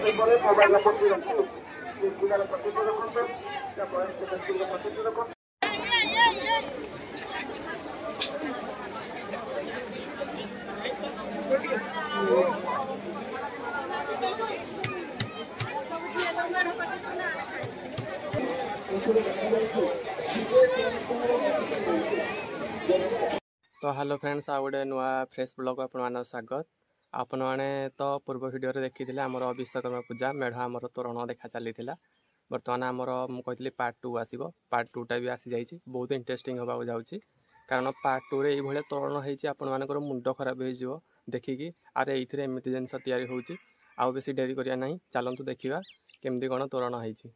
तो hello friends आ गोटे नुआ फ्रेश ब्लॉग आपण स्वागत। आपण मैंने तो पूर्व वीडियो देखी आमर विश्वकर्मा पूजा मेढ़ आमर तोरण देखा चली बर्तमान आमर मुझे पार्ट 2 आसो पार्ट 2टा भी आसी जाइए बहुत इंटरेस्टिंग होगा जाऊँगी कारण पार्ट 2 रे ये तोरण होकर मुंड खराब हो देखिकी आरे ये एमती जिनस या बेसी डेरी करिया नहीं चलतु देखा केमती कौन तोरण होती।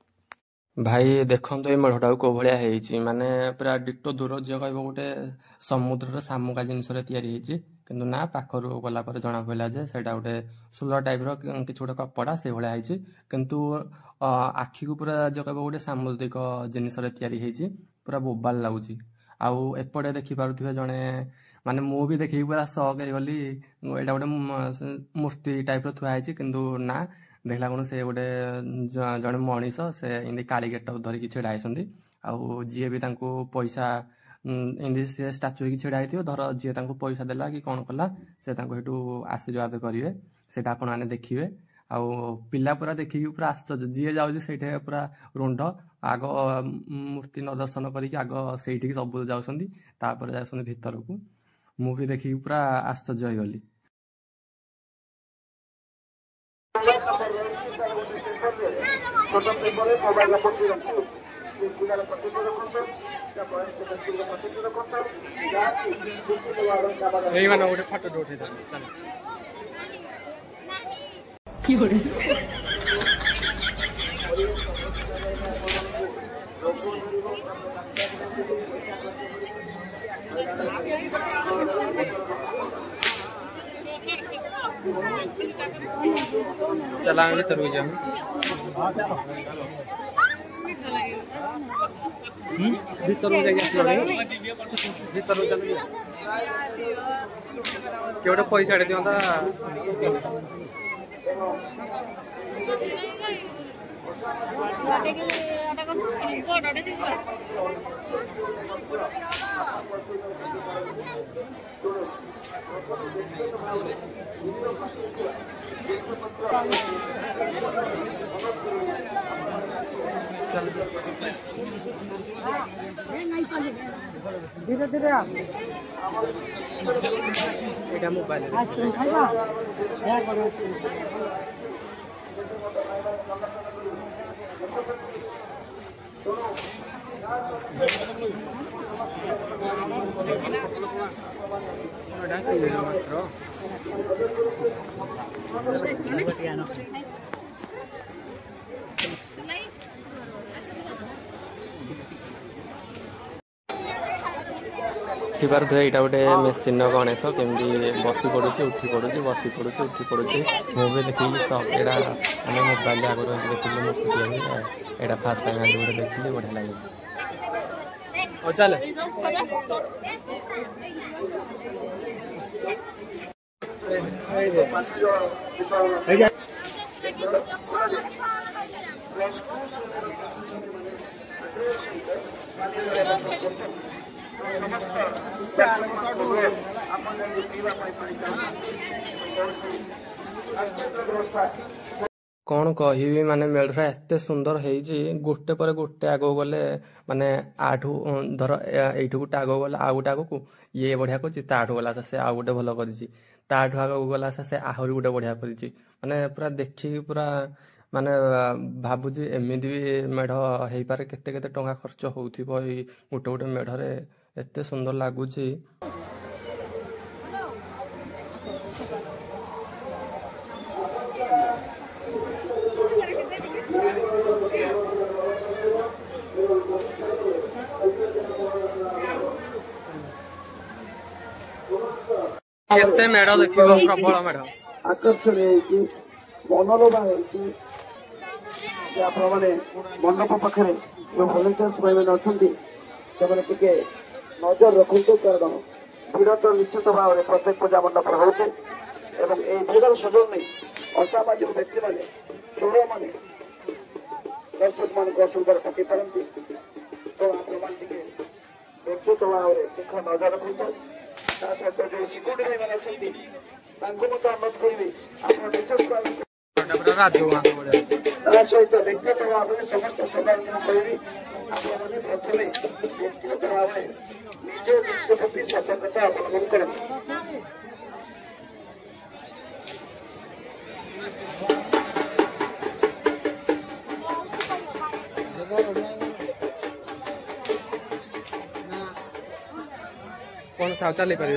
भाई देखो ये मेढ़टा कौ भाया माने पूरा डिटो दूर झील कह गोटे समुद्र सामुका जिनस किंतु ना पाखर गला जना पड़ा जे से गोटे सुलर टाइप कि गोटे कपड़ा से भाया किंतु आखि को पूरा जो कह गोटे सामुद्रिक जिनस पूरा बोबाल लगुच आउ एपटे देखिपे जड़े माने मु भी देखिए पूरा शक हो गली यहाँ गोटे मूर्ति टाइप थुआई किंतु ना देखला कौन से गोटे जड़े मनीष से इमती काली गेट धरिकी छिड़ा होती आउ जी भी पैसा इमती सी स्टाचु होगी छिड़ा हो धर जी पैसा देला कि कौन कला से आशीर्वाद करेंगे से आपने देखिए आउ पिला पूरा देखिकी पूरा आश्चर्य जी जाऊँगी से पूरा रुंड आग मूर्ति न दर्शन करके आग से सब जाऊँगी भीतर को मु भी देखिकी पूरा आश्चर्य हो गली। फोटो उठे चला भीतर भीतर केवटे पैसा दिंता धीरे धीरे ये मोबाइल आइसक्रीम खाइबा थिबार थे यहाँ गोटे मेसीन गणेश केमती बसी पड़ू उठी पड़ू बसी पड़ू उठी पड़ू मुझे देखिए सब यहाँ आम मोबाइल आगे देखिए मूर्ति यहाँ फास्ट टाइम आज गोटे देखिए बढ़िया लगे चल कौन कहि माने मेढ़ा एत सुंदर है गोटे पर गोटे आग गले माने आठू धर यू गोटे आग गला आ गोटे आग को ये बढ़िया कर गला से आ गोटे भल कर आग गला से आहरी गोटे बढ़िया कर माने पूरा देखिकी पूरा माने भावुची एमती भी मेढ़ हो पारे केते केते टंका खर्च होउथि गोटे गोटे मेढ़रे एते सुंदर लगुच केते मेढ़ देखिबो प्रबल मेढ़ आकर्षण है मनोरमा है मंडप पाखे जो भलेंटियर्स भाई मैंने अच्छा टे नजर रखु कारण भिड़ तो निश्चित भाव में प्रत्येक पूजा मंडप होती भिड़ सुजोग नहीं असामाजिक व्यक्ति मैंने ଆପଣଙ୍କ ଅସୁବିଧାରେ ପକେଇ ପାରନ୍ତି। ତ ଆପଣମାନେ ଟିକେ ନିଶ୍ଚିତ ଭାବରେ ତୀକ୍ଷ୍ଣ ନଜର ରଖନ୍ତୁ। ତା ସହିତ ଯୋଉ ସିକ୍ୟୁରିଟି ଭାଇମାନେ ଅଛନ୍ତି ତାଙ୍କୁ ମଧ୍ୟ ଅନୁରୋଧ କରିବି ଆପଣ ବିଶେଷ ଭାବରେ ତା ସହିତ ବ୍ୟକ୍ତିଗତ ଭାବରେ ସମସ୍ତ ସଦସ୍ୟଙ୍କୁ କହିବି ଆପଣମାନେ ପ୍ରଥମେ ବ୍ୟକ୍ତିଗତ ଭାବରେ ନିଜ ଜିନିଷ ପ୍ରତି ସତର୍କତା ଅବଲମ୍ବନ କରନ୍ତୁ। कौन सा चल पारे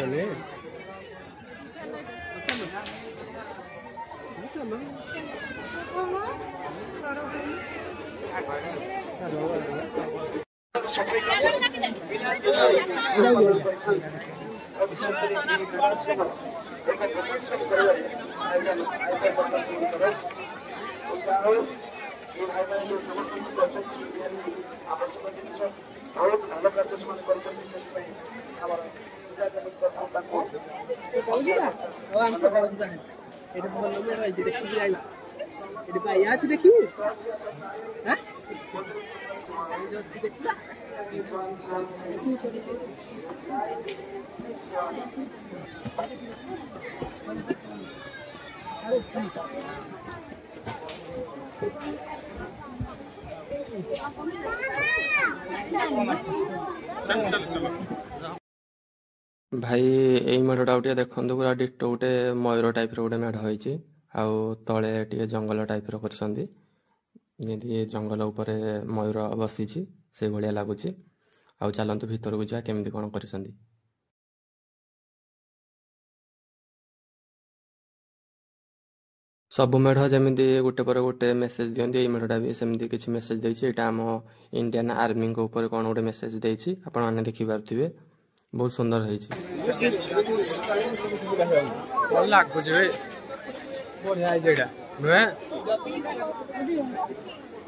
भाई यही मेढ़टा गोटे देखो पूरा डिटो गोटे मयूर टाइप गोटे मेढ़ होती आउ तले टे जंगल टाइप कर जंगल उपरे मयूर बसी से भाया लगुच आउ चलतु भीतर को जा केमी कौन कर सब मेढ़ जमी गोटे पर गोटे मेसेज दिखती ये मेढ़टा भी सेमती किसी मेसेज देती यहाँ आम इंडियन आर्मी ऊपर कौन गोटे मेसेज देती आपण मैंने देखिपे बहुत सुंदर है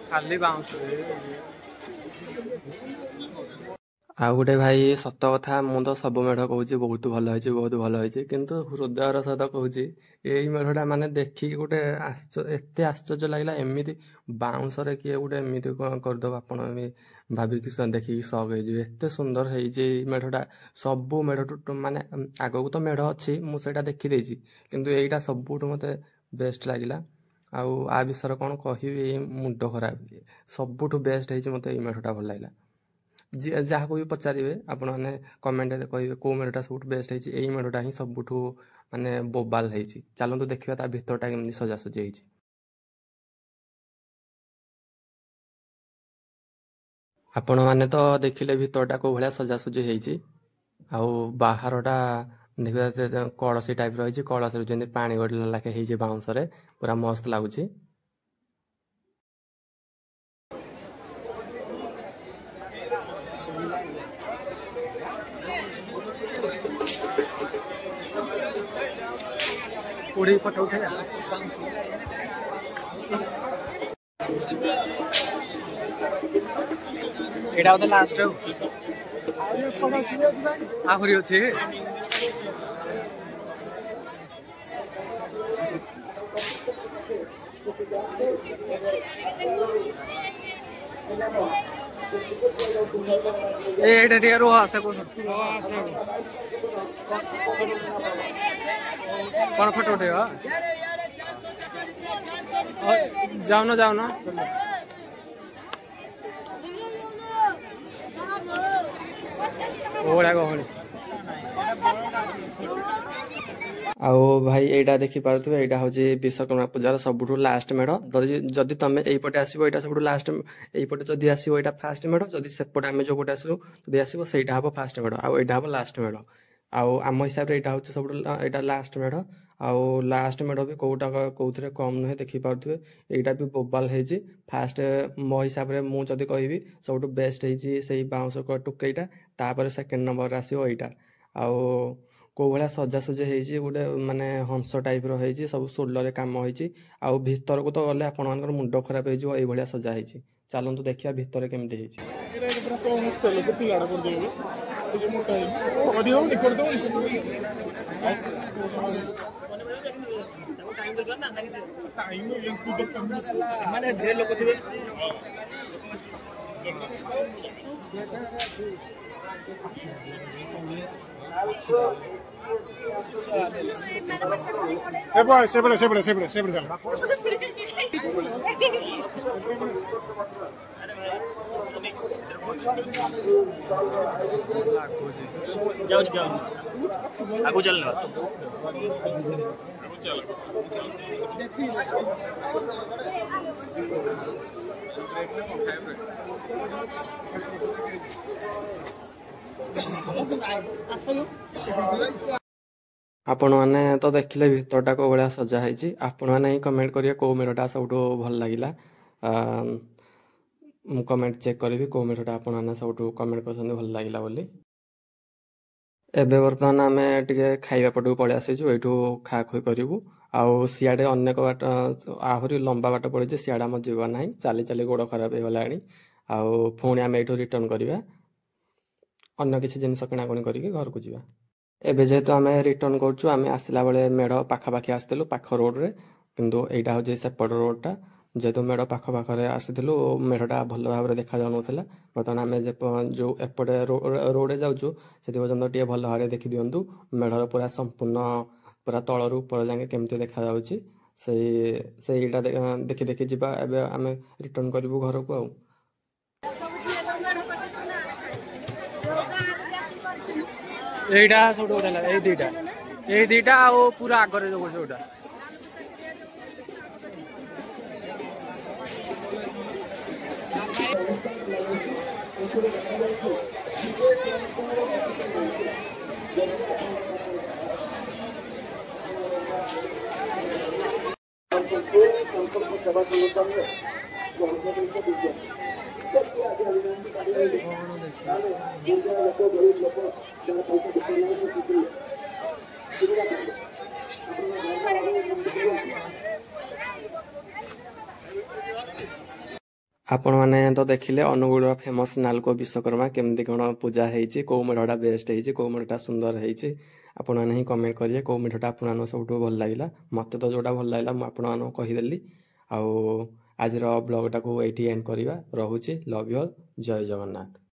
खाली बाउंस आ गोटे भाई सत कथा मु तो सब मेढ़ कहूँ बहुत भल है बहुत भल है किंतु हृदयर सहित कहूँ यही मेढ़टा माने देखी गोटे एत आश्चर्य लगे एमती बाउंस किए गोटे एमती कौन करदे आप भाविक देखिकी सक होते सुंदर है मेढ़टा सबू मेढ़ माने आग को तो मेढ़ अच्छी मुझे देखी किंतु यहीटा सबुठ मत बेस्ट लगे आउ आ विषय कौन कह मुंड खराब सबुठ बेस्ट है मत मेढ़टा भल लगे जहाँ को भी पचारे आपण मैंने कमेंट कहे कौ मेढ़टा सब बेस्ट है यही मेढ़टा ही सबुठ माने बोबाल है चलतु देखा ता भितरटा केमती सजासजी है आपण मैंने तो देखिले भितरटा कौ भाया सजासजी है बाहरटा देखा कलसी टाइप रही कलसी जमी पानी गड़ला लाखे बाउंस पूरा मस्त लगुच पूरी फोटो उठे एटा तो लास्ट आहुरी अच्छे एटा रोह आसे कौन फोटो उठे जाओ ना आउ भाई एटा देखी पार्थ्वे एटा हूँ विश्वकर्मा पूजार सबुठ लास्ट मेढ़ जदि तुम यहीपटे आसो यहाँ सब लास्ट यहीपटे जदि आसो यहाँ फास्ट मेढ़ जदि सेपटे आम जो पटे आसलु जदि आसो सहीटा हम फास्ट मेढ़ आउ यहाँ हम लास्ट मेढ़ आउ आम हिसाब से यहाँ हूँ सब यहाँ लास्ट मेढ़ आउ लास्ट मेढ़ भी कौटा कौन कम नुहे देखिपे यहाँ भी बोबाल है फास्ट मो हिसाब से मुझे कहि सब बेस्ट है बाउंस टुकईटा तापर सेकेंड नंबर आसो यहाँ आउ कौ भाया सजासजी है गोटे माने हंस टाइप रही सब सोलर कम हो भीतर को तो गले आपण मान मुंड खराब हो सजा है चलतु देखा भितर केमती है ସେପଟେ ଚାଲ। ଯାଉଛି ଆଗକୁ ଚାଲ। ଆପଣମାନେ ତ ଦେଖିଲେ ଭିତରଟା କୋଉ ଭଳିଆ ସଜା ହେଇଛି। ଆପଣମାନେ ହିଁ କମେଣ୍ଟ କରିବେ କୋଉ ମେଢ଼ଟା ସବୁଠୁ ଭଲ ଲାଗିଲା। ମୁଁ କମେଣ୍ଟ ଚେକ୍ କରିବି କୋଉ ମେଢ଼ଟା ଆପଣମାନେ ସବୁଠୁ କମେଣ୍ଟ କରିଛନ୍ତି ଭଲ ଲାଗିଲା ବୋଲି। ଏବେ ବର୍ତ୍ତମାନ ଆମେ ଟିକେ ଖାଇବା ପଟକୁ ପଳେଇ ଆସିଛୁ, ଏଇଠୁ ଖାଆଖୁଇ କରିବୁ। ଆଉ ସିଆଡ଼େ ଅନେକ ବାଟ ଆହୁରି ଲମ୍ବା ବାଟ ପଡ଼ିଛି, ସିଆଡ଼େ ଆମର ଯିବା ନାହିଁ, ଚାଲି ଚାଲି ଗୋଡ଼ ଖରାପ ହେଇଗଲାଣି। ଆଉ ପୁଣି ଆମେ ଏଇଠୁ ରିଟର୍ନ କରିବା, ଅନ୍ୟ କିଛି ଜିନିଷ କିଣାକୁଣି କରିକି ଘରକୁ ଯିବା। ଏବେ ଯେହେତୁ ଆମେ ରିଟର୍ନ କରୁଛୁ, ଆମେ ଆସିଲା ବେଳେ ମେଢ଼ ପାଖାପାଖି ଆସିଥିଲୁ, ପାଖ ରୋଡ଼ରେ, କିନ୍ତୁ ଏଇଟା ହେଉଛି ସେପଟ ରୋଡ଼ଟା। ଯେହେତୁ ମେଢ଼ ପାଖ ପାଖରେ ଆସିଥିଲୁ, ମେଢ଼ଟା ଭଲ ଭାବରେ ଦେଖାଯାଉନଥିଲା। ବର୍ତ୍ତମାନ ଆମେ ଯେଉଁ ଏପଟେ ରୋଡ଼ରେ ଯାଉଛୁ, ସେଥି ପର୍ଯ୍ୟନ୍ତ ଟିକେ ଭଲ ଭାବରେ ଦେଖିଦିଅନ୍ତୁ ମେଢ଼ର ପୁରା ସମ୍ପୂର୍ଣ୍ଣ ପୁରା ତଳରୁ ଉପର ଯାକେ କେମିତି ଦେଖାଯାଉଛି। ସେଇଟା ଦେଖି ଦେଖି ଯିବା। ଏବେ ଆମେ ରିଟର୍ନ କରିବୁ ଘରକୁ ଆଉ। ଏଇଟା ସବୁଠୁ ବଢିଆ ଲାଗେ, ଏଇ ଦିଟା ଆଉ ପୁରା ଆଗରେ ଯୋଉ ଯୋଉଟା। ଆପଣମାନେ ତ ଦେଖିଲେ ଅନୁଗୁଳର ଫେମସ୍ ନାଲକୋ ବିଶ୍ୱକର୍ମା କେମିତି କ'ଣ ପୂଜା ହେଇଛି, କୋଉ ମେଢ଼ଟା ବେଷ୍ଟ ହେଇଛି, କୋଉ ମେଢ଼ଟା ସୁନ୍ଦର ହେଇଛି। ଆପଣମାନେ ହିଁ କମେଣ୍ଟ କରିବେ କୋଉ ମେଢ଼ଟା ଆପଣମାନଙ୍କୁ ସବୁଠୁ ଭଲ ଲାଗିଲା। ମୋତେ ତ ଯେଉଁଟା ଭଲ ଲାଗିଲା ମୁଁ ଆପଣମାନଙ୍କୁ କହିଦେଲି। ଆଉ ଆଜିର ବ୍ଲଗ୍ଟାକୁ ଏଇଠି ଏଣ୍ଡ କରିବା। ରହୁଛି, ଲଭ୍ ୟୁ ଅଲ୍, ଜୟ ଜଗନ୍ନାଥ।